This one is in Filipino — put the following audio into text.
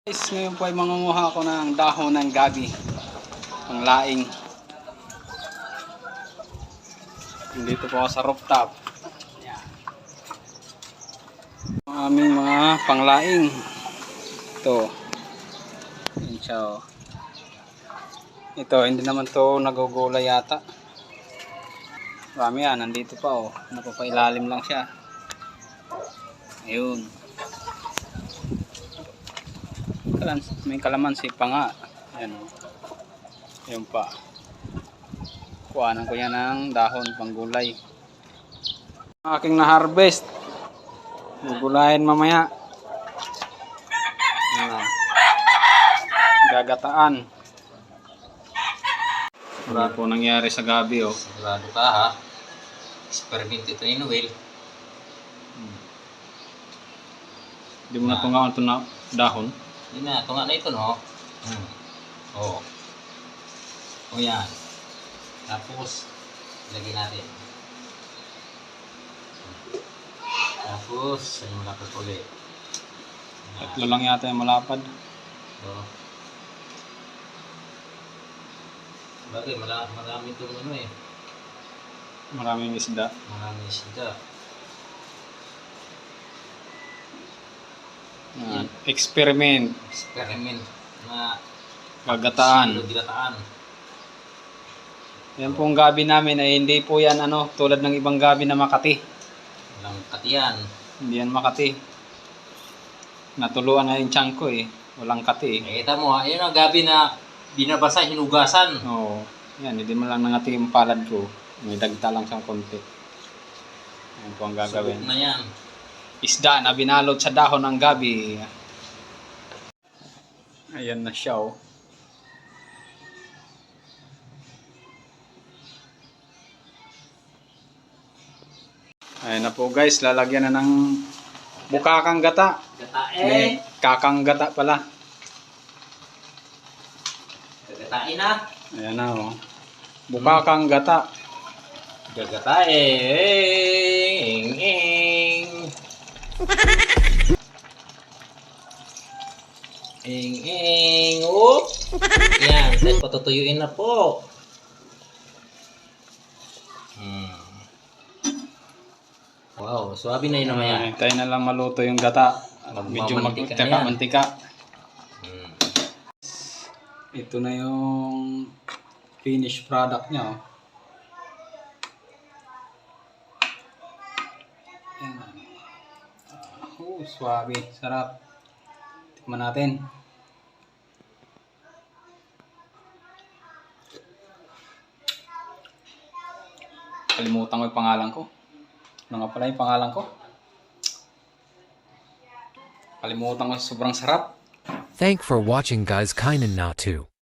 Guys, ngayon po ay mangunguha ako ng dahon ng gabi, ang laing. Dito po ako sa rooftop. Ang aming mga panglaing. Ito. Yan siya, oh. Ito, hindi naman to nagugulay yata. Marami yan, nandito pa, oh. Napapailalim lang siya. Ayun. May kalamansi pa nga. Ayan, oh. Ayun pa. Kuhanan ko yan ng dahon panggulay. Aking na-harvest. Gugulayin mamaya. Gagataan. Wala po nangyari sa gabi, oh. Sigurado ka ha. Experiment ito ni Noel. Hindi mo na tungawan ito na dahon. Yun na, tunga na ito no. Oo. O yan. Tapos, lagyan natin. Tapos, ano malapad ulit. Tatlo lang yata yung malapad. Oo. Bagay, marami itong ano eh. Maraming isda. Maraming isda. Experiment. Experiment na Gagataan. gagataan. Yan pong gabi namin ay hindi po yan tulad ng ibang gabi na Makati. Walang katiyan. Hindi yan Makati. Natuluan na yung tiyan ko eh. Walang kati eh. Kita mo ha, yun ang gabi na binabasa, hinugasan. Oo. Yan, hindi man lang nangati yung palad ko. May dagta lang siyang konti. Yan po ang gagawin. Subok na yan. Isda na binalot sa dahon ng gabi. Ayan na siya, oh. Ayan na po guys, lalagyan na ng bukakang gata. Gatae. Kakang gata pala. Gagatain na. Ayan na, oh. Bukakang gata. Gagatae. Ing. Ing. Oh. Yan, set patutuyuin na po. Wow, swabe na yun naman yan. Hintayin na lang maluto yung gata. Medyo Magmamantika na yan. mantika. Ito na yung finished product niya, oh. Yan. Swabe. Sarap. Tikman natin. Kalimutan ko yung pangalan ko. Ano nga pala yung pangalan ko? Kalimutan ko, sobrang sarap. Thank for watching guys, kinda not to.